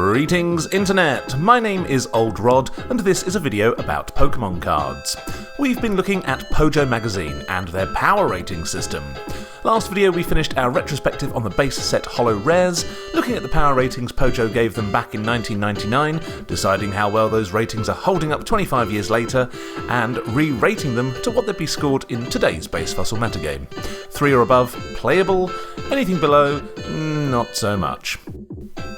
Greetings Internet, my name is Old Rod and this is a video about Pokemon cards. We've been looking at Pojo Magazine and their power rating system. Last video we finished our retrospective on the base set Holo Rares, looking at the power ratings Pojo gave them back in 1999, deciding how well those ratings are holding up 25 years later, and re-rating them to what they'd be scored in today's base fossil metagame. 3 or above, playable, anything below, not so much.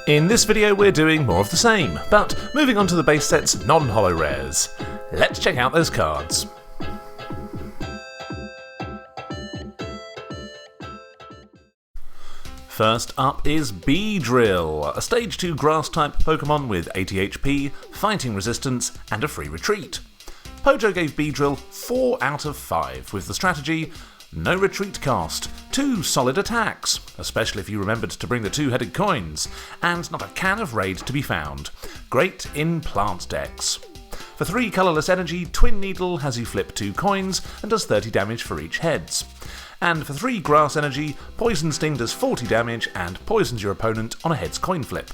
In this video we're doing more of the same, but moving on to the base set's non-holo rares. Let's check out those cards. First up is Beedrill, a Stage 2 Grass-type Pokemon with 80 HP, fighting resistance, and a free retreat. Pojo gave Beedrill 4 out of 5, with the strategy no retreat cost, 2 solid attacks, especially if you remembered to bring the 2-headed coins, and not a can of raid to be found. Great in plant decks. For 3 colourless energy, Twin Needle has you flip 2 coins and does 30 damage for each heads. And for 3 grass energy, Poison Sting does 40 damage and poisons your opponent on a heads coin flip.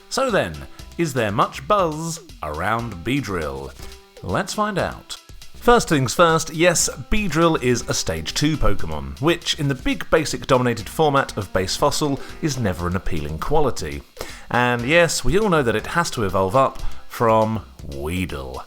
So then, is there much buzz around Beedrill? Let's find out. First things first, yes, Beedrill is a Stage 2 Pokemon, which in the big basic dominated format of base fossil is never an appealing quality. And yes, we all know that it has to evolve up from Weedle.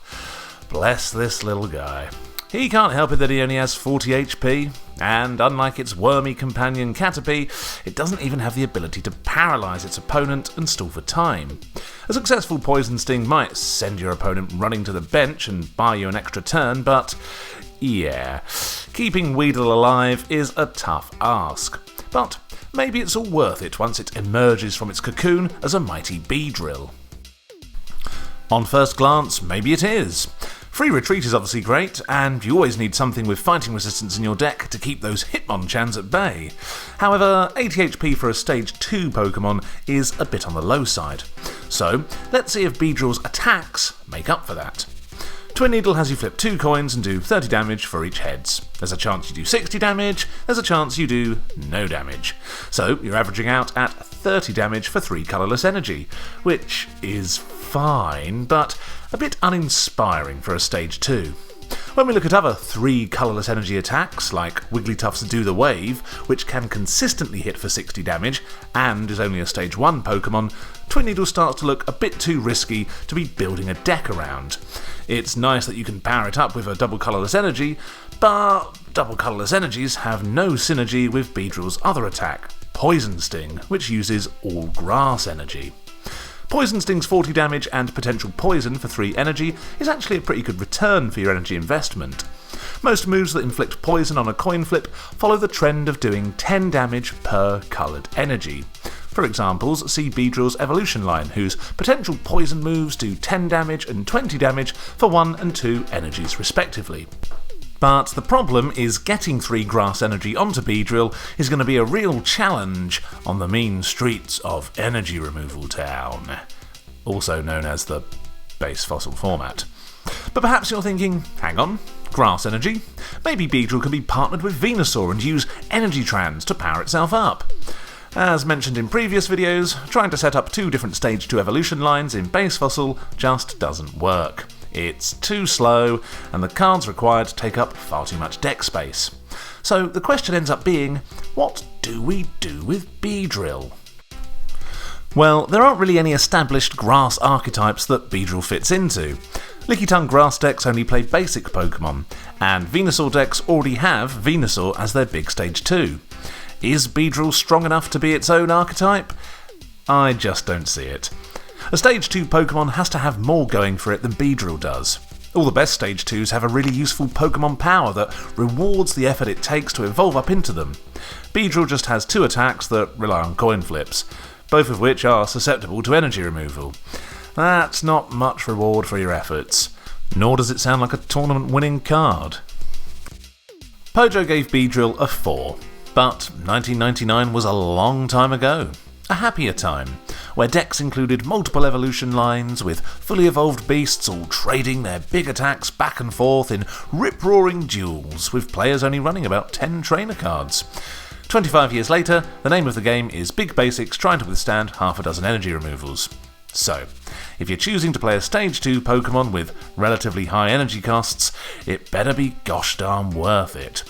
Bless this little guy. He can't help it that he only has 40 HP, and unlike its wormy companion Caterpie, it doesn't even have the ability to paralyse its opponent and stall for time. A successful Poison Sting might send your opponent running to the bench and buy you an extra turn, but yeah, keeping Weedle alive is a tough ask. But maybe it's all worth it once it emerges from its cocoon as a mighty Beedrill. On first glance, maybe it is. Free retreat is obviously great, and you always need something with fighting resistance in your deck to keep those Hitmonchans at bay. However, 80 HP for a Stage 2 Pokemon is a bit on the low side. So, let's see if Beedrill's attacks make up for that. Twin Needle has you flip 2 coins and do 30 damage for each heads. There's a chance you do 60 damage, there's a chance you do no damage. So, you're averaging out at 30 damage for 3 colourless energy, which is fine, but a bit uninspiring for a Stage 2. When we look at other 3 colourless energy attacks, like Wigglytuff's Do the Wave, which can consistently hit for 60 damage, and is only a Stage 1 Pokemon, Twin Needle starts to look a bit too risky to be building a deck around. It's nice that you can power it up with a double colourless energy, but double colourless energies have no synergy with Beedrill's other attack, Poison Sting, which uses all grass energy. Poison Sting's 40 damage and potential poison for 3 energy is actually a pretty good return for your energy investment. Most moves that inflict poison on a coin flip follow the trend of doing 10 damage per coloured energy. For examples, see Beedrill's evolution line, whose potential poison moves do 10 damage and 20 damage for 1 and 2 energies respectively. But the problem is getting 3 grass energy onto Beedrill is going to be a real challenge on the mean streets of Energy Removal Town, also known as the base fossil format. But perhaps you're thinking, hang on, grass energy? Maybe Beedrill can be partnered with Venusaur and use Energy Trans to power itself up. As mentioned in previous videos, trying to set up 2 different Stage 2 evolution lines in base fossil just doesn't work. It's too slow, and the cards required take up far too much deck space. So the question ends up being, what do we do with Beedrill? Well, there aren't really any established grass archetypes that Beedrill fits into. Lickitung grass decks only play basic Pokemon, and Venusaur decks already have Venusaur as their big Stage 2. Is Beedrill strong enough to be its own archetype? I just don't see it. A Stage 2 Pokemon has to have more going for it than Beedrill does. All the best Stage 2s have a really useful Pokemon power that rewards the effort it takes to evolve up into them. Beedrill just has 2 attacks that rely on coin flips, both of which are susceptible to energy removal. That's not much reward for your efforts, nor does it sound like a tournament-winning card. Pojo gave Beedrill a 4, but 1999 was a long time ago. A happier time, where decks included multiple evolution lines with fully evolved beasts all trading their big attacks back and forth in rip-roaring duels, with players only running about 10 trainer cards. 25 years later, the name of the game is big basics trying to withstand half a dozen energy removals. So, if you're choosing to play a Stage 2 Pokemon with relatively high energy costs, it better be gosh darn worth it.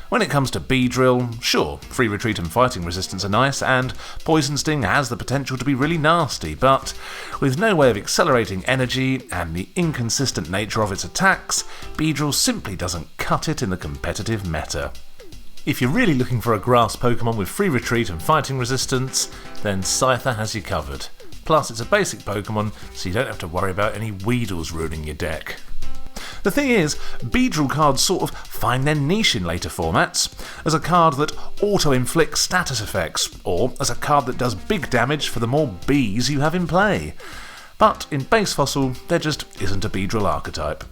When it comes to Beedrill, sure, Free Retreat and Fighting Resistance are nice, and Poison Sting has the potential to be really nasty, but with no way of accelerating energy and the inconsistent nature of its attacks, Beedrill simply doesn't cut it in the competitive meta. If you're really looking for a grass Pokemon with Free Retreat and Fighting Resistance, then Scyther has you covered. Plus, it's a basic Pokemon, so you don't have to worry about any Weedles ruining your deck. The thing is, Beedrill cards sort of find their niche in later formats, as a card that auto-inflicts status effects, or as a card that does big damage for the more Bees you have in play. But in Base Fossil, there just isn't a Beedrill archetype.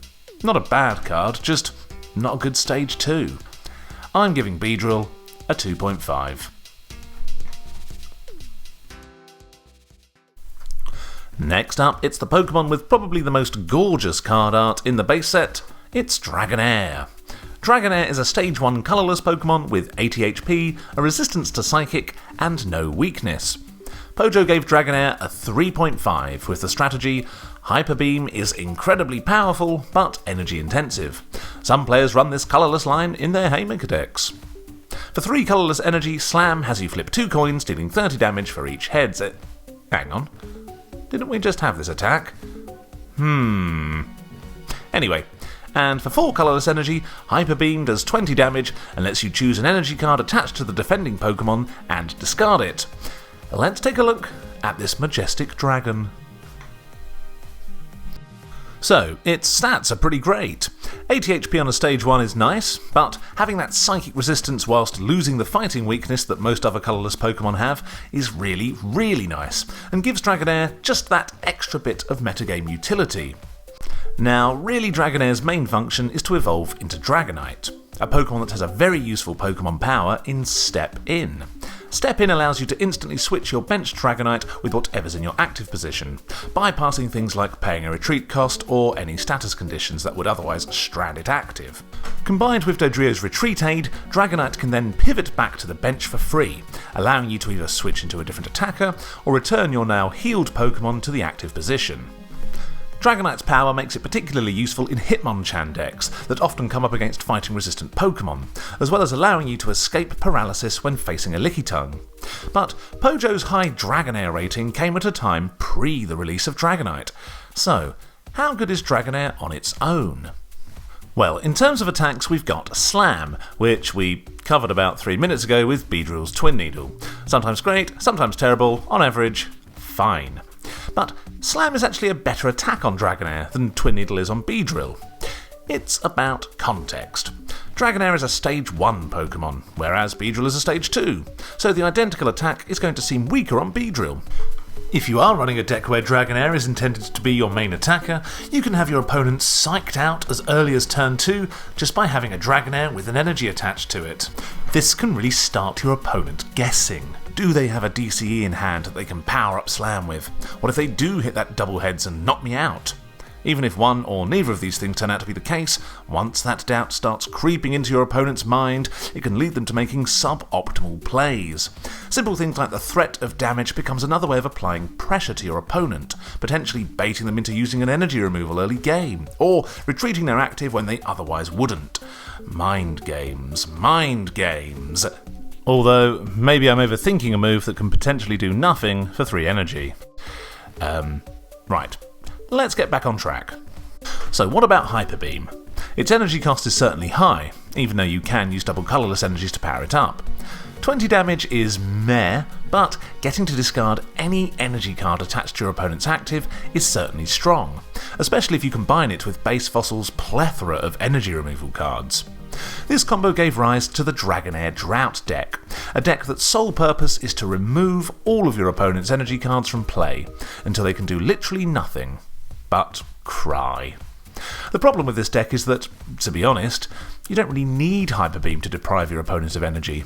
Not a bad card, just not a good Stage 2. I'm giving Beedrill a 2.5. Next up, it's the Pokemon with probably the most gorgeous card art in the base set. It's Dragonair. Dragonair is a Stage 1 colourless Pokemon with 80 HP, a resistance to Psychic, and no weakness. Pojo gave Dragonair a 3.5 with the strategy, Hyper Beam is incredibly powerful but energy intensive. Some players run this colourless line in their Haymaker decks. For 3 colourless energy, Slam has you flip 2 coins, dealing 30 damage for each head. Hang on. Didn't we just have this attack? Anyway, and for 4 colourless energy, Hyper Beam does 20 damage and lets you choose an energy card attached to the defending Pokemon and discard it. Let's take a look at this majestic dragon. So, its stats are pretty great. 80 HP on a Stage 1 is nice, but having that psychic resistance whilst losing the fighting weakness that most other colourless Pokemon have is really, really nice, and gives Dragonair just that extra bit of metagame utility. Now, really Dragonair's main function is to evolve into Dragonite, a Pokemon that has a very useful Pokemon power in Step In. Step In allows you to instantly switch your benched Dragonite with whatever's in your active position, bypassing things like paying a retreat cost or any status conditions that would otherwise strand it active. Combined with Dugtrio's retreat aid, Dragonite can then pivot back to the bench for free, allowing you to either switch into a different attacker or return your now healed Pokemon to the active position. Dragonite's power makes it particularly useful in Hitmonchan decks that often come up against fighting-resistant Pokemon, as well as allowing you to escape paralysis when facing a Lickitung. But Pojo's high Dragonair rating came at a time pre the release of Dragonite. So, how good is Dragonair on its own? Well, in terms of attacks, we've got Slam, which we covered about 3 minutes ago with Beedrill's Twin Needle. Sometimes great, sometimes terrible, on average, fine. But Slam is actually a better attack on Dragonair than Twin Needle is on Beedrill. It's about context. Dragonair is a Stage 1 Pokemon, whereas Beedrill is a Stage 2, so the identical attack is going to seem weaker on Beedrill. If you are running a deck where Dragonair is intended to be your main attacker, you can have your opponent psyched out as early as turn 2 just by having a Dragonair with an energy attached to it. This can really start your opponent guessing. Do they have a DCE in hand that they can power up Slam with? What if they do hit that double heads and knock me out? Even if one or neither of these things turn out to be the case, once that doubt starts creeping into your opponent's mind, it can lead them to making suboptimal plays. Simple things like the threat of damage becomes another way of applying pressure to your opponent, potentially baiting them into using an energy removal early game, or retreating their active when they otherwise wouldn't. Mind games, mind games. Although, maybe I'm overthinking a move that can potentially do nothing for 3 energy. Right. Let's get back on track. So what about Hyper Beam? Its energy cost is certainly high, even though you can use double colourless energies to power it up. 20 damage is meh, but getting to discard any energy card attached to your opponent's active is certainly strong, especially if you combine it with Base Fossil's plethora of energy removal cards. This combo gave rise to the Dragonair Drought deck, a deck that's sole purpose is to remove all of your opponent's energy cards from play, until they can do literally nothing but cry. The problem with this deck is that, to be honest, you don't really need Hyper Beam to deprive your opponent of energy.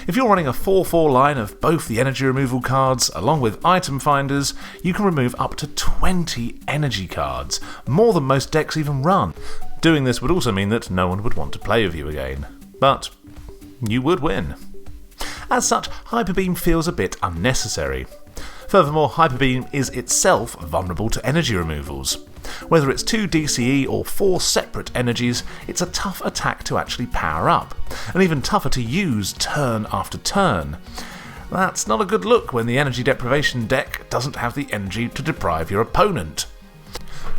If you're running a 4-4 line of both the energy removal cards along with item finders, you can remove up to 20 energy cards, more than most decks even run. Doing this would also mean that no one would want to play with you again, but you would win. As such, Hyper Beam feels a bit unnecessary. Furthermore, Hyper Beam is itself vulnerable to energy removals. Whether it's 2 DCE or 4 separate energies, it's a tough attack to actually power up, and even tougher to use turn after turn. That's not a good look when the energy deprivation deck doesn't have the energy to deprive your opponent.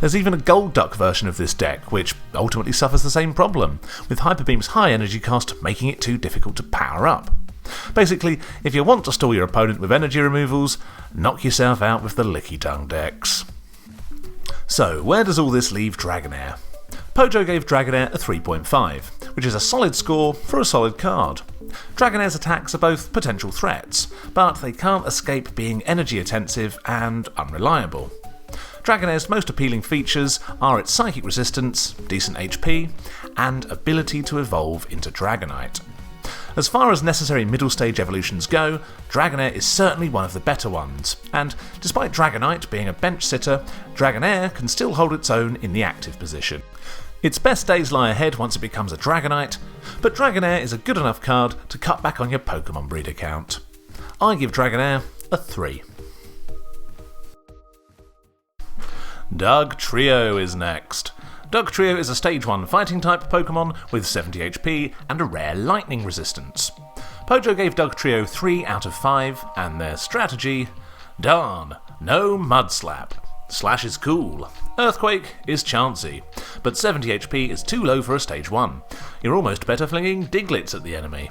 There's even a Gold Duck version of this deck, which ultimately suffers the same problem, with Hyper Beam's high energy cost making it too difficult to power up. Basically, if you want to stall your opponent with energy removals, knock yourself out with the Licky Tongue decks. So, where does all this leave Dragonair? Pojo gave Dragonair a 3.5, which is a solid score for a solid card. Dragonair's attacks are both potential threats, but they can't escape being energy intensive and unreliable. Dragonair's most appealing features are its psychic resistance, decent HP, and ability to evolve into Dragonite. As far as necessary middle stage evolutions go, Dragonair is certainly one of the better ones, and despite Dragonite being a bench sitter, Dragonair can still hold its own in the active position. Its best days lie ahead once it becomes a Dragonite, but Dragonair is a good enough card to cut back on your Pokemon breeder count. I give Dragonair a 3. Dugtrio is next. Dugtrio is a Stage 1 Fighting-type Pokemon with 70 HP and a rare Lightning resistance. Pojo gave Dugtrio 3 out of 5, and their strategy? Darn, no Mud Slap. Slash is cool. Earthquake is chancy, but 70 HP is too low for a Stage 1. You're almost better flinging Diglets at the enemy.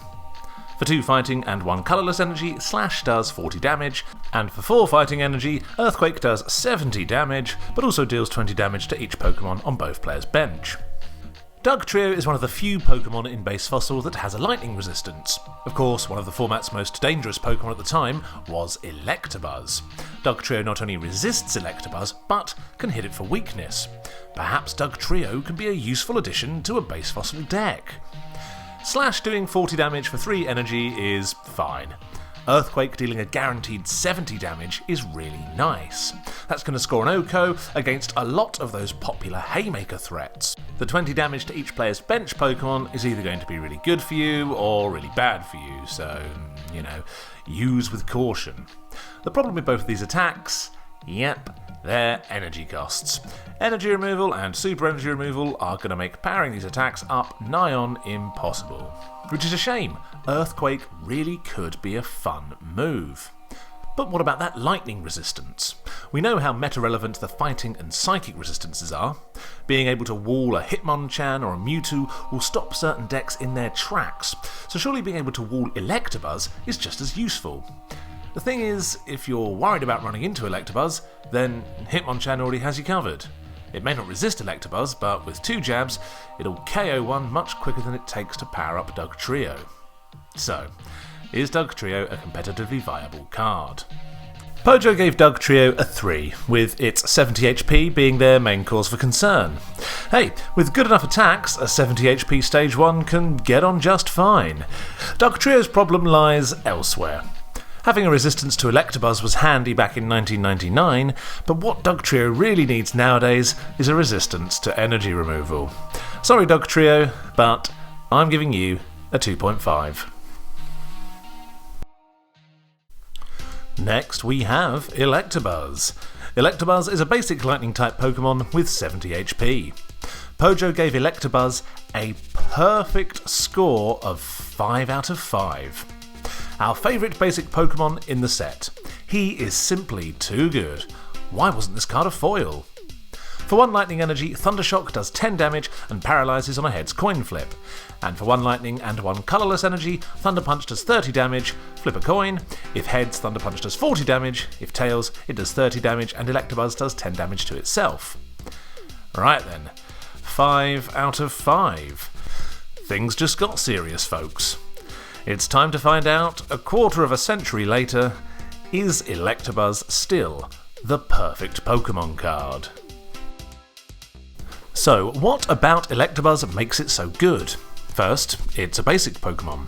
For 2 fighting and 1 colourless energy, Slash does 40 damage, and for 4 fighting energy, Earthquake does 70 damage, but also deals 20 damage to each Pokemon on both players' bench. Dugtrio is one of the few Pokemon in Base Fossil that has a lightning resistance. Of course, one of the format's most dangerous Pokemon at the time was Electabuzz. Dugtrio not only resists Electabuzz, but can hit it for weakness. Perhaps Dugtrio can be a useful addition to a Base Fossil deck. Slash doing 40 damage for 3 energy is fine. Earthquake dealing a guaranteed 70 damage is really nice. That's going to score an OHKO against a lot of those popular Haymaker threats. The 20 damage to each player's bench Pokemon is either going to be really good for you or really bad for you, so, use with caution. The problem with both of these attacks? Yep, they're energy costs. Energy removal and super energy removal are going to make powering these attacks up nigh on impossible. Which is a shame. Earthquake really could be a fun move. But what about that lightning resistance? We know how meta-relevant the fighting and psychic resistances are. Being able to wall a Hitmonchan or a Mewtwo will stop certain decks in their tracks, so surely being able to wall Electabuzz is just as useful. The thing is, if you're worried about running into Electabuzz, then Hitmonchan already has you covered. It may not resist Electabuzz, but with 2 jabs, it'll KO one much quicker than it takes to power up Dugtrio. So, is Dugtrio a competitively viable card? Pojo gave Dugtrio a 3, with its 70 HP being their main cause for concern. Hey, with good enough attacks, a 70 HP Stage 1 can get on just fine. Dugtrio's problem lies elsewhere. Having a resistance to Electabuzz was handy back in 1999, but what Dugtrio really needs nowadays is a resistance to energy removal. Sorry Dugtrio, but I'm giving you a 2.5. Next we have Electabuzz. Electabuzz is a basic lightning-type Pokemon with 70 HP. Pojo gave Electabuzz a perfect score of 5 out of 5. Our favourite basic Pokemon in the set. He is simply too good. Why wasn't this card a foil? For 1 lightning energy, Thundershock does 10 damage and paralyses on a heads coin flip. And for 1 lightning and 1 colourless energy, Thunder Punch does 30 damage, flip a coin. If heads, Thunder Punch does 40 damage. If tails, it does 30 damage and Electabuzz does 10 damage to itself. Right then, 5 out of 5. Things just got serious, folks. It's time to find out, a quarter of a century later, is Electabuzz still the perfect Pokemon card? So, what about Electabuzz makes it so good? First, it's a basic Pokemon.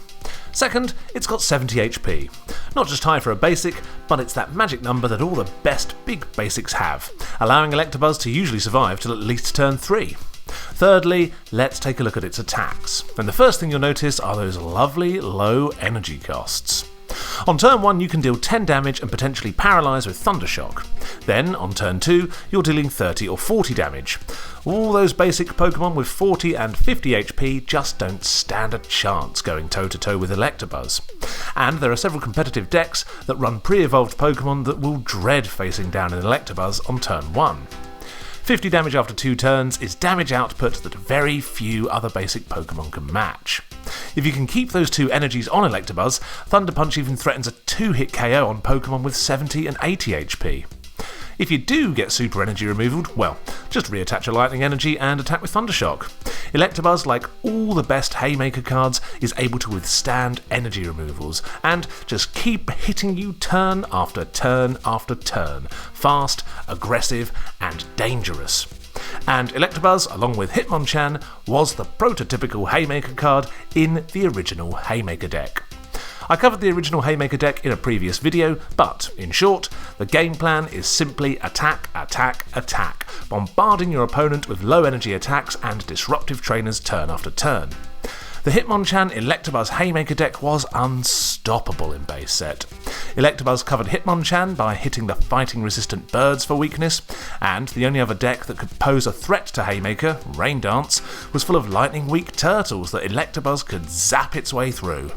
Second, it's got 70 HP. Not just high for a basic, but it's that magic number that all the best big basics have, allowing Electabuzz to usually survive till at least turn 3. Thirdly, let's take a look at its attacks, and the first thing you'll notice are those lovely low energy costs. On turn 1 you can deal 10 damage and potentially paralyse with Thundershock. Then, on turn 2, you're dealing 30 or 40 damage. All those basic Pokemon with 40 and 50 HP just don't stand a chance going toe-to-toe with Electabuzz. And there are several competitive decks that run pre-evolved Pokemon that will dread facing down an Electabuzz on turn 1. 50 damage after 2 turns is damage output that very few other basic Pokemon can match. If you can keep those 2 energies on Electabuzz, Thunder Punch even threatens a 2-hit KO on Pokemon with 70 and 80 HP. If you do get super energy removal, well, just reattach a lightning energy and attack with Thundershock. Electabuzz, like all the best Haymaker cards, is able to withstand energy removals and just keep hitting you turn after turn after turn. Fast, aggressive, and dangerous. And Electabuzz, along with Hitmonchan, was the prototypical Haymaker card in the original Haymaker deck. I covered the original Haymaker deck in a previous video, but, in short, the game plan is simply attack, attack, attack, bombarding your opponent with low energy attacks and disruptive trainers turn after turn. The Hitmonchan Electabuzz Haymaker deck was unstoppable in base set. Electabuzz covered Hitmonchan by hitting the fighting-resistant birds for weakness, and the only other deck that could pose a threat to Haymaker, Rain Dance, was full of lightning-weak turtles that Electabuzz could zap its way through.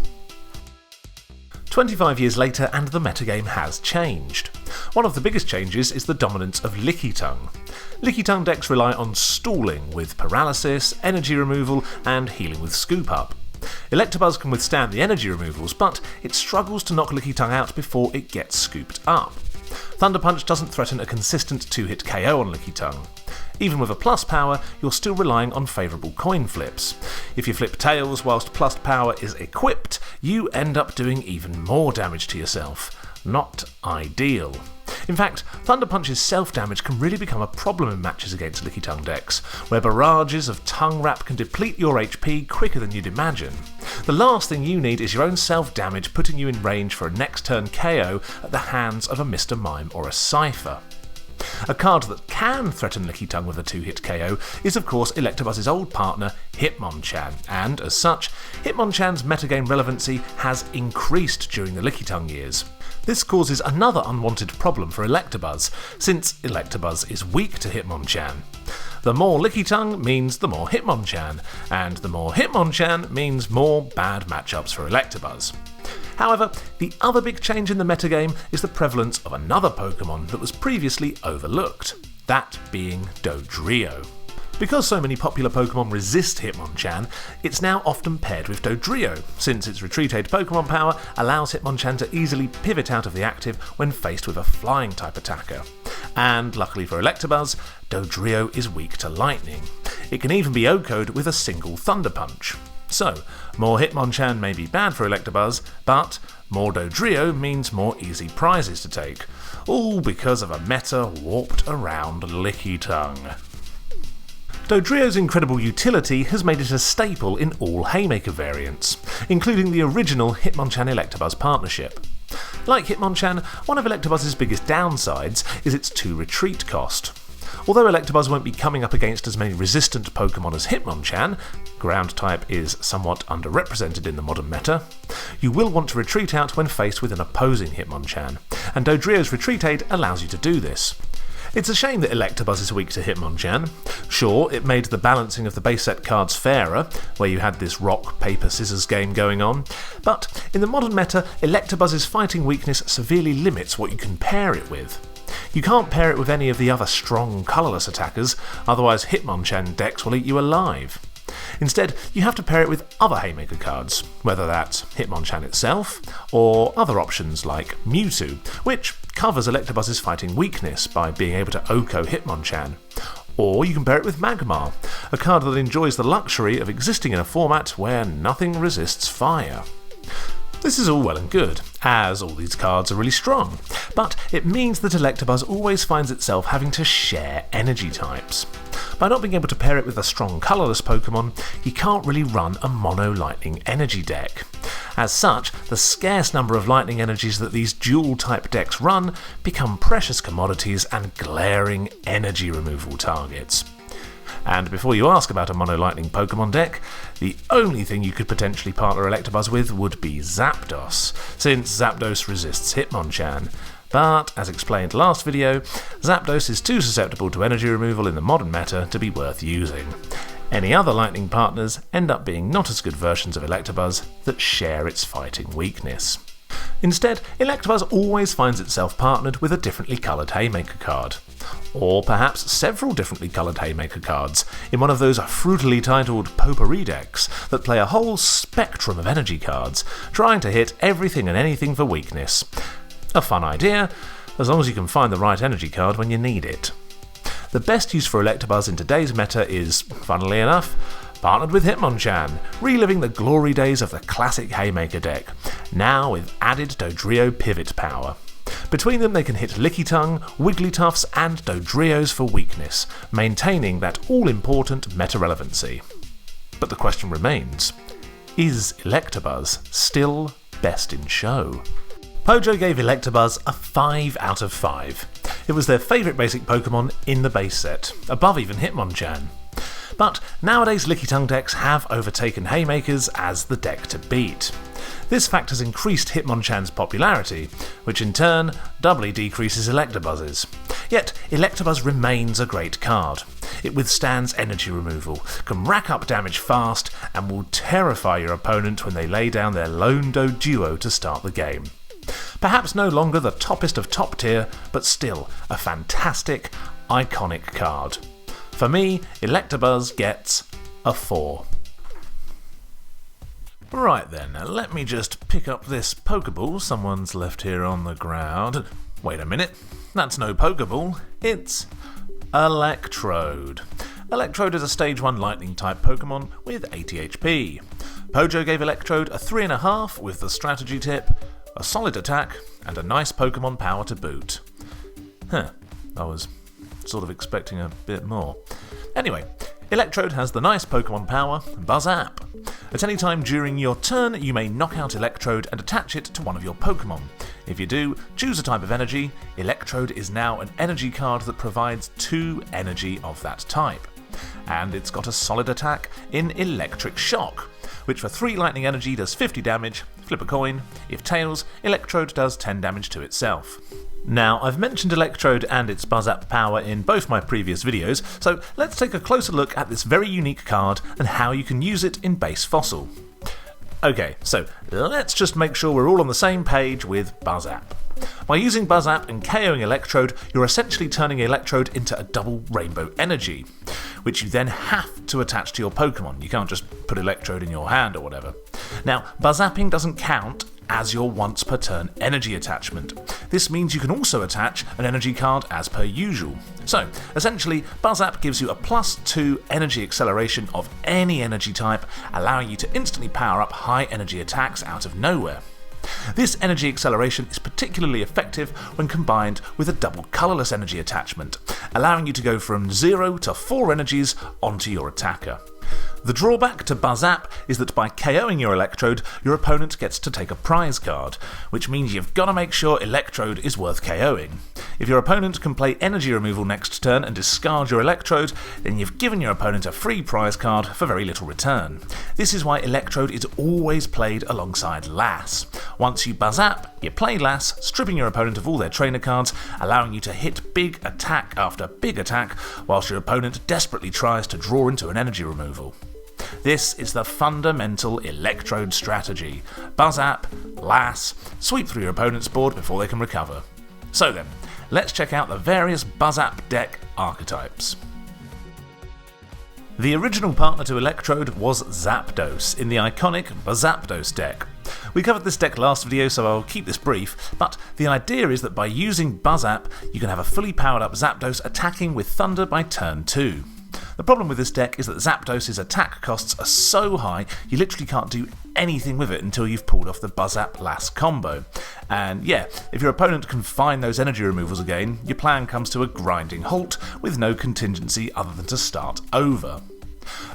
25 years later and the metagame has changed. One of the biggest changes is the dominance of Lickitung. Lickitung decks rely on stalling with paralysis, energy removal and healing with Scoop Up. Electabuzz can withstand the energy removals, but it struggles to knock Lickitung out before it gets scooped up. Thunder Punch doesn't threaten a consistent 2-hit KO on Lickitung. Even with a plus power, you're still relying on favourable coin flips. If you flip tails whilst plus power is equipped, you end up doing even more damage to yourself. Not ideal. In fact, Thunder Punch's self-damage can really become a problem in matches against Lickitung decks, where barrages of Tongue Wrap can deplete your HP quicker than you'd imagine. The last thing you need is your own self-damage putting you in range for a next turn KO at the hands of a Mr. Mime or a Cypher. A card that can threaten Lickitung with a 2-hit KO is of course Electabuzz's old partner Hitmonchan, and as such, Hitmonchan's metagame relevancy has increased during the Lickitung years. This causes another unwanted problem for Electabuzz, since Electabuzz is weak to Hitmonchan. The more Lickitung means the more Hitmonchan, and the more Hitmonchan means more bad matchups for Electabuzz. However, the other big change in the metagame is the prevalence of another Pokemon that was previously overlooked, that being Dugtrio. Because so many popular Pokemon resist Hitmonchan, it's now often paired with Dugtrio, since its Retreat-Aid Pokemon power allows Hitmonchan to easily pivot out of the active when faced with a flying-type attacker. And luckily for Electabuzz, Dugtrio is weak to lightning. It can even be OHKO'd with a single Thunder Punch. So, more Hitmonchan may be bad for Electabuzz, but more Dugtrio means more easy prizes to take. All because of a meta warped around Lickitung. Dugtrio's incredible utility has made it a staple in all Haymaker variants, including the original Hitmonchan-Electabuzz partnership. Like Hitmonchan, one of Electabuzz's biggest downsides is its 2 retreat cost. Although Electabuzz won't be coming up against as many resistant Pokemon as Hitmonchan, ground type is somewhat underrepresented in the modern meta, you will want to retreat out when faced with an opposing Hitmonchan, and Dugtrio's Retreat-Aid allows you to do this. It's a shame that Electabuzz is weak to Hitmonchan. Sure, it made the balancing of the base set cards fairer, where you had this rock, paper, scissors game going on, but in the modern meta, Electabuzz's fighting weakness severely limits what you can pair it with. You can't pair it with any of the other strong, colourless attackers, otherwise Hitmonchan decks will eat you alive. Instead, you have to pair it with other Haymaker cards, whether that's Hitmonchan itself, or other options like Mewtwo, which covers Electabuzz's fighting weakness by being able to OHKO Hitmonchan. Or you can pair it with Magmar, a card that enjoys the luxury of existing in a format where nothing resists fire. This is all well and good, as all these cards are really strong, but it means that Electabuzz always finds itself having to share energy types. By not being able to pair it with a strong colourless Pokemon, you can't really run a mono lightning energy deck. As such, the scarce number of lightning energies that these dual-type decks run become precious commodities and glaring energy removal targets. And before you ask about a Mono Lightning Pokemon deck, the only thing you could potentially partner Electabuzz with would be Zapdos, since Zapdos resists Hitmonchan. But, as explained last video, Zapdos is too susceptible to energy removal in the modern meta to be worth using. Any other Lightning partners end up being not as good versions of Electabuzz that share its fighting weakness. Instead, Electabuzz always finds itself partnered with a differently coloured Haymaker card. Or perhaps several differently coloured Haymaker cards in one of those fruitily titled potpourri decks that play a whole spectrum of energy cards, trying to hit everything and anything for weakness. A fun idea, as long as you can find the right energy card when you need it. The best use for Electabuzz in today's meta is, funnily enough, partnered with Hitmonchan, reliving the glory days of the classic Haymaker deck, now with added Dugtrio pivot power. Between them they can hit Lickitung, Wigglytuffs and Dugtrios for weakness, maintaining that all-important meta-relevancy. But the question remains, is Electabuzz still best in show? Pojo gave Electabuzz a 5 out of 5. It was their favourite basic Pokemon in the base set, above even Hitmonchan. But nowadays Lickitung decks have overtaken Haymakers as the deck to beat. This fact has increased Hitmonchan's popularity, which in turn doubly decreases Electabuzz's. Yet Electabuzz remains a great card. It withstands energy removal, can rack up damage fast, and will terrify your opponent when they lay down their lone Duo to start the game. Perhaps no longer the toppest of top tier, but still a fantastic, iconic card. For me, Electabuzz gets a 4. Right then, let me just pick up this Pokeball someone's left here on the ground. Wait a minute, that's no Pokeball, it's Electrode. Electrode is a Stage 1 Lightning-type Pokemon with 80 HP. Pojo gave Electrode a 3.5 with the strategy tip, a solid attack, and a nice Pokemon power to boot. I was sort of expecting a bit more. Anyway, Electrode has the nice Pokemon power, Buzz App. At any time during your turn, you may knock out Electrode and attach it to one of your Pokemon. If you do, choose a type of energy. Electrode is now an energy card that provides 2 energy of that type. And it's got a solid attack in Electric Shock, which for 3 lightning energy does 50 damage, flip a coin. If tails, Electrode does 10 damage to itself. Now, I've mentioned Electrode and its Buzz App power in both my previous videos, so let's take a closer look at this very unique card and how you can use it in base Fossil. Okay, so let's just make sure we're all on the same page with Buzz App. By using Buzz App and KOing Electrode, you're essentially turning Electrode into a double rainbow energy, which you then have to attach to your Pokemon. You can't just put Electrode in your hand or whatever. Now, Buzz Apping doesn't count as your once per turn energy attachment. This means you can also attach an energy card as per usual. So, essentially, Buzz App gives you a +2 energy acceleration of any energy type, allowing you to instantly power up high energy attacks out of nowhere. This energy acceleration is particularly effective when combined with a double colourless energy attachment, allowing you to go from 0 to 4 energies onto your attacker. The drawback to Buzz App is that by KOing your Electrode, your opponent gets to take a prize card, which means you've got to make sure Electrode is worth KOing. If your opponent can play energy removal next turn and discard your Electrode, then you've given your opponent a free prize card for very little return. This is why Electrode is always played alongside Lass. Once you Buzz App, you play Lass, stripping your opponent of all their trainer cards, allowing you to hit big attack after big attack, whilst your opponent desperately tries to draw into an energy removal. This is the fundamental Electrode strategy. Buzz App, Lass, sweep through your opponent's board before they can recover. So then, let's check out the various Buzz App deck archetypes. The original partner to Electrode was Zapdos in the iconic Zapdos deck. We covered this deck last video, so I'll keep this brief, but the idea is that by using Buzz App, you can have a fully powered up Zapdos attacking with Thunder by turn 2. The problem with this deck is that Zapdos' attack costs are so high, you literally can't do anything with it until you've pulled off the Buzz App Lass combo. And yeah, if your opponent can find those energy removals again, your plan comes to a grinding halt with no contingency other than to start over.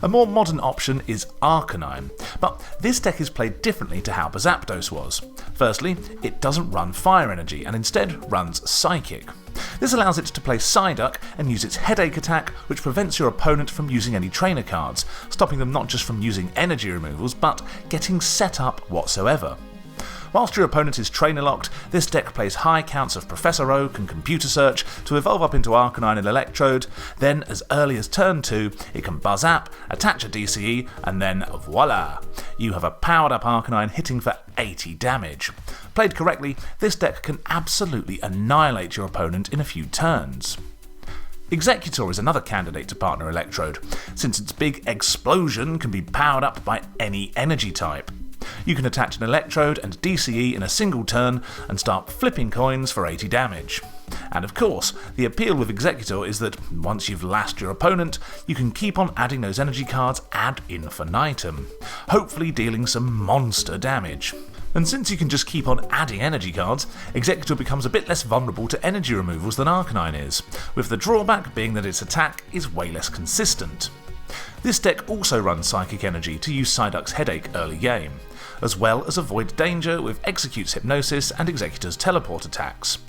A more modern option is Arcanine, but this deck is played differently to how Zapdos was. Firstly, it doesn't run fire energy and instead runs Psychic. This allows it to play Psyduck and use its Headache attack, which prevents your opponent from using any trainer cards, stopping them not just from using energy removals, but getting set up whatsoever. Whilst your opponent is trainer locked, this deck plays high counts of Professor Oak and Computer Search to evolve up into Arcanine and Electrode, then as early as turn 2, it can Buzz Up, attach a DCE, and then voila! You have a powered up Arcanine hitting for 80 damage. Played correctly, this deck can absolutely annihilate your opponent in a few turns. Executor is another candidate to partner Electrode, since its big explosion can be powered up by any energy type. You can attach an Electrode and DCE in a single turn and start flipping coins for 80 damage. And of course, the appeal with Executor is that once you've lashed your opponent, you can keep on adding those energy cards ad infinitum, hopefully dealing some monster damage. And since you can just keep on adding energy cards, Executor becomes a bit less vulnerable to energy removals than Arcanine is, with the drawback being that its attack is way less consistent. This deck also runs Psychic Energy to use Psyduck's Headache early game, as well as avoid danger with Execute's Hypnosis and Executor's Teleport attacks.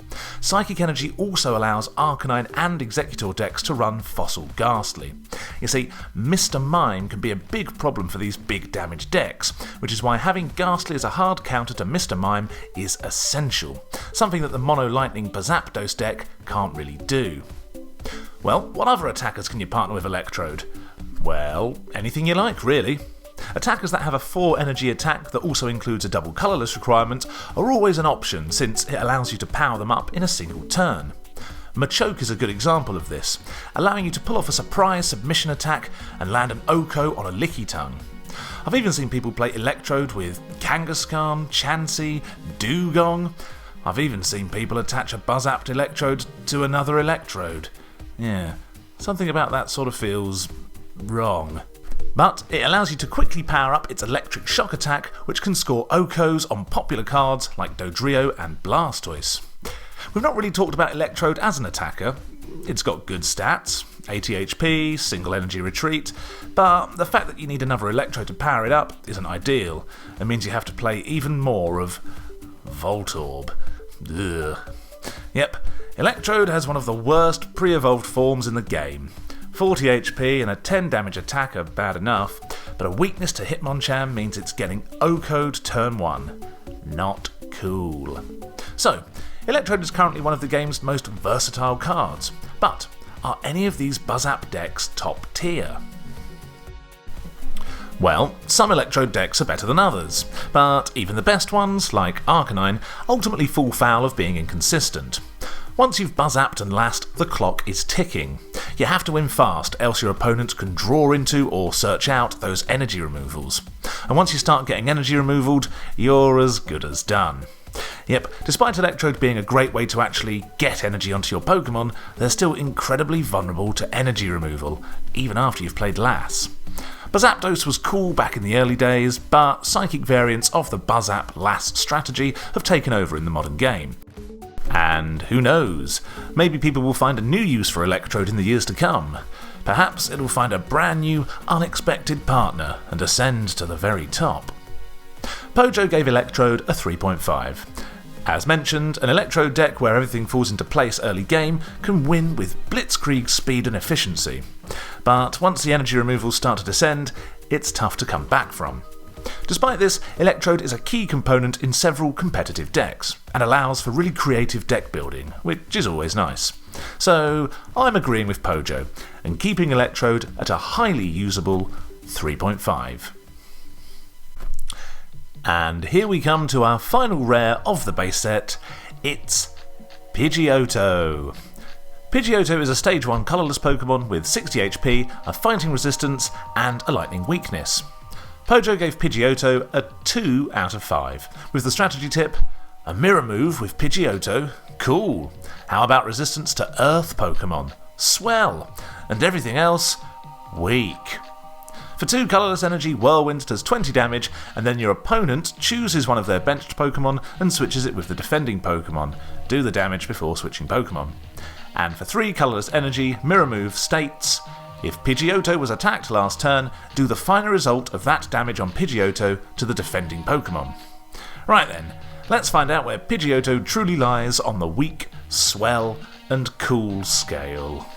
Psychic Energy also allows Arcanine and Executor decks to run Fossil Ghastly. You see, Mr. Mime can be a big problem for these big damage decks, which is why having Ghastly as a hard counter to Mr. Mime is essential, something that the Mono Lightning Zapdos deck can't really do. Well, what other attackers can you partner with Electrode? Well, anything you like, really. Attackers that have a 4 energy attack that also includes a double colourless requirement are always an option, since it allows you to power them up in a single turn. Machoke is a good example of this, allowing you to pull off a surprise submission attack and land an Oko on a Licky Tongue. I've even seen people play Electrode with Kangaskhan, Chansey, Dugong. I've even seen people attach a Buzz-Apt Electrode to another Electrode. Yeah, something about that sort of feels wrong. But it allows you to quickly power up its Electric Shock attack, which can score Okos on popular cards like Dugtrio and Blastoise. We've not really talked about Electrode as an attacker. It's got good stats, 80 HP, single energy retreat, but the fact that you need another Electrode to power it up isn't ideal. It means you have to play even more of Voltorb. Ugh. Yep, Electrode has one of the worst pre-evolved forms in the game. 40 HP and a 10 damage attack are bad enough, but a weakness to Hitmonchan means it's getting Oko'd turn 1. Not cool. So, Electrode is currently one of the game's most versatile cards, but are any of these Buzz-Apt decks top tier? Well, some Electrode decks are better than others, but even the best ones, like Arcanine, ultimately fall foul of being inconsistent. Once you've Buzz-Apt and last, the clock is ticking. You have to win fast, else your opponent can draw into or search out those energy removals. And once you start getting energy removaled, you're as good as done. Yep, despite Electrode being a great way to actually get energy onto your Pokemon, they're still incredibly vulnerable to energy removal, even after you've played Lass. Zapdos was cool back in the early days, but psychic variants of the Buzz-Apt Lass strategy have taken over in the modern game. And who knows, maybe people will find a new use for Electrode in the years to come. Perhaps it'll find a brand new, unexpected partner and ascend to the very top. Pojo gave Electrode a 3.5. As mentioned, an Electrode deck where everything falls into place early game can win with blitzkrieg speed and efficiency. But once the energy removals start to descend, it's tough to come back from. Despite this, Electrode is a key component in several competitive decks, and allows for really creative deck building, which is always nice. So I'm agreeing with Pojo, and keeping Electrode at a highly usable 3.5. And here we come to our final rare of the base set, it's Pidgeotto. Pidgeotto is a Stage 1 colourless Pokemon with 60 HP, a fighting resistance, and a lightning weakness. Pojo gave Pidgeotto a 2 out of 5, with the strategy tip, a mirror move with Pidgeotto? Cool. How about resistance to Earth Pokemon? Swell. And everything else? Weak. For 2 colourless energy, Whirlwind does 20 damage, and then your opponent chooses one of their benched Pokemon and switches it with the defending Pokemon. Do the damage before switching Pokemon. And for 3 colourless energy, Mirror Move states, if Pidgeotto was attacked last turn, do the final result of that damage on Pidgeotto to the defending Pokemon. Right then, let's find out where Pidgeotto truly lies on the weak, swell, and cool scale.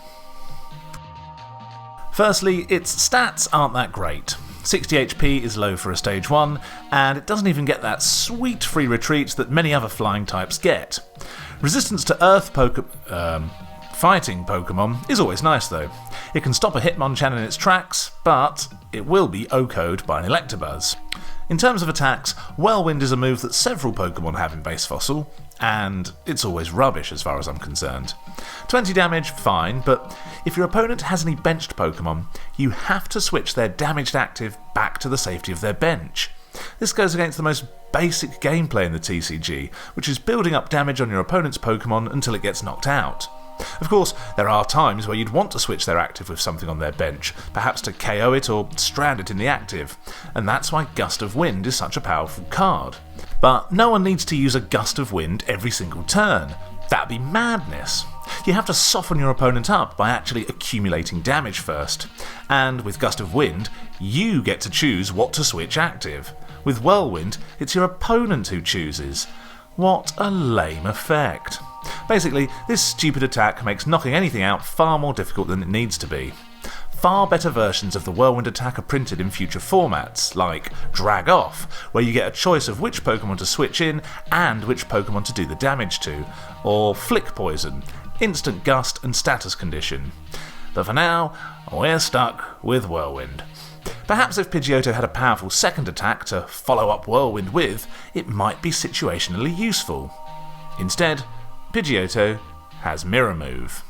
Firstly, its stats aren't that great. 60 HP is low for a Stage 1, and it doesn't even get that sweet free retreat that many other flying types get. Resistance to Earth fighting Pokemon is always nice though. It can stop a Hitmonchan in its tracks, but it will be OHKO'd by an Electabuzz. In terms of attacks, Whirlwind is a move that several Pokemon have in Base Fossil, and it's always rubbish as far as I'm concerned. 20 damage, fine, but if your opponent has any benched Pokemon, you have to switch their damaged active back to the safety of their bench. This goes against the most basic gameplay in the TCG, which is building up damage on your opponent's Pokemon until it gets knocked out. Of course, there are times where you'd want to switch their active with something on their bench, perhaps to KO it or strand it in the active, and that's why Gust of Wind is such a powerful card. But no one needs to use a Gust of Wind every single turn. That'd be madness. You have to soften your opponent up by actually accumulating damage first, and with Gust of Wind, you get to choose what to switch active. With Whirlwind, it's your opponent who chooses. What a lame effect. Basically, this stupid attack makes knocking anything out far more difficult than it needs to be. Far better versions of the Whirlwind attack are printed in future formats, like Drag Off, where you get a choice of which Pokemon to switch in and which Pokemon to do the damage to, or Flick Poison, Instant Gust and Status Condition. But for now, we're stuck with Whirlwind. Perhaps if Pidgeotto had a powerful second attack to follow up Whirlwind with, it might be situationally useful. Instead, Pidgeotto has Mirror Move.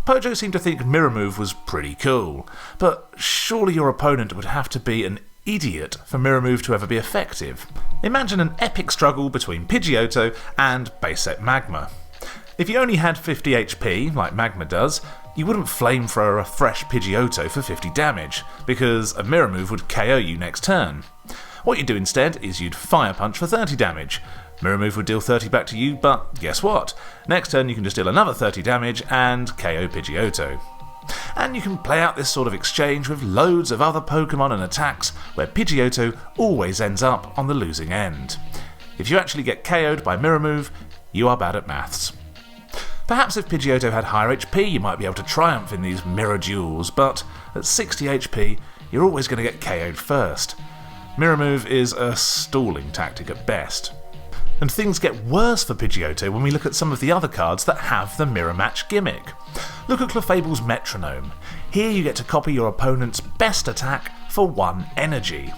Pojo seemed to think Mirror Move was pretty cool, but surely your opponent would have to be an idiot for Mirror Move to ever be effective. Imagine an epic struggle between Pidgeotto and base set Magma. If you only had 50 HP, like Magma does, you wouldn't flamethrower a fresh Pidgeotto for 50 damage, because a Mirror Move would KO you next turn. What you'd do instead is you'd Fire Punch for 30 damage. Mirror Move would deal 30 back to you, but guess what? Next turn you can just deal another 30 damage and KO Pidgeotto. And you can play out this sort of exchange with loads of other Pokemon and attacks where Pidgeotto always ends up on the losing end. If you actually get KO'd by Mirror Move, you are bad at maths. Perhaps if Pidgeotto had higher HP you might be able to triumph in these mirror duels, but at 60 HP you're always going to get KO'd first. Mirror Move is a stalling tactic at best. And things get worse for Pidgeotto when we look at some of the other cards that have the mirror match gimmick. Look at Clefable's Metronome. Here you get to copy your opponent's best attack for 1 energy.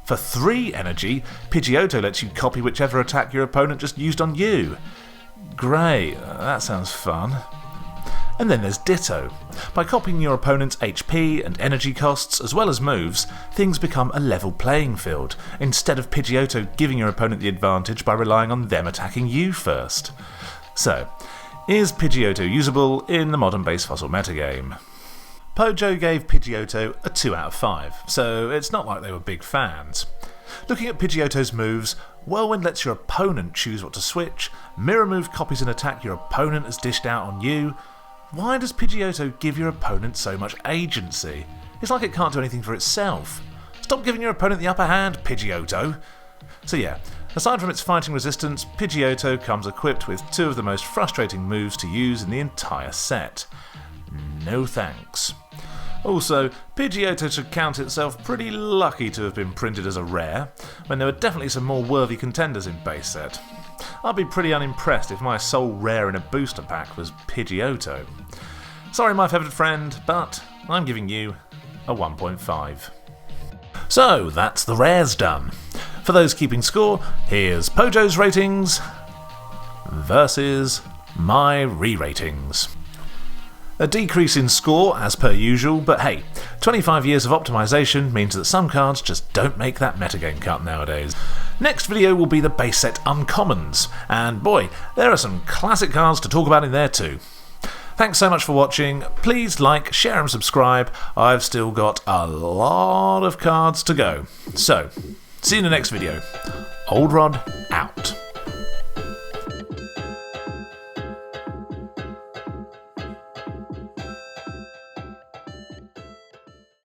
For 3 energy, Pidgeotto lets you copy whichever attack your opponent just used on you. Great, that sounds fun. And then there's Ditto. By copying your opponent's HP and energy costs as well as moves, things become a level playing field, instead of Pidgeotto giving your opponent the advantage by relying on them attacking you first. So, is Pidgeotto usable in the modern base fossil metagame? Pojo gave Pidgeotto a 2 out of 5, so it's not like they were big fans. Looking at Pidgeotto's moves, Whirlwind lets your opponent choose what to switch, Mirror Move copies an attack your opponent has dished out on you. Why does Pidgeotto give your opponent so much agency? It's like it can't do anything for itself. Stop giving your opponent the upper hand, Pidgeotto! So yeah, aside from its fighting resistance, Pidgeotto comes equipped with 2 of the most frustrating moves to use in the entire set. No thanks. Also, Pidgeotto should count itself pretty lucky to have been printed as a rare, when there were definitely some more worthy contenders in base set. I'd be pretty unimpressed if my sole rare in a booster pack was Pidgeotto. Sorry my feathered friend, but I'm giving you a 1.5. So that's the rares done. For those keeping score, here's Pojo's ratings versus my re-ratings. A decrease in score as per usual, but hey, 25 years of optimisation means that some cards just don't make that metagame cut nowadays. Next video will be the base set Uncommons, and boy, there are some classic cards to talk about in there too. Thanks so much for watching, please like, share and subscribe, I've still got a lot of cards to go. So, see you in the next video. Old Rod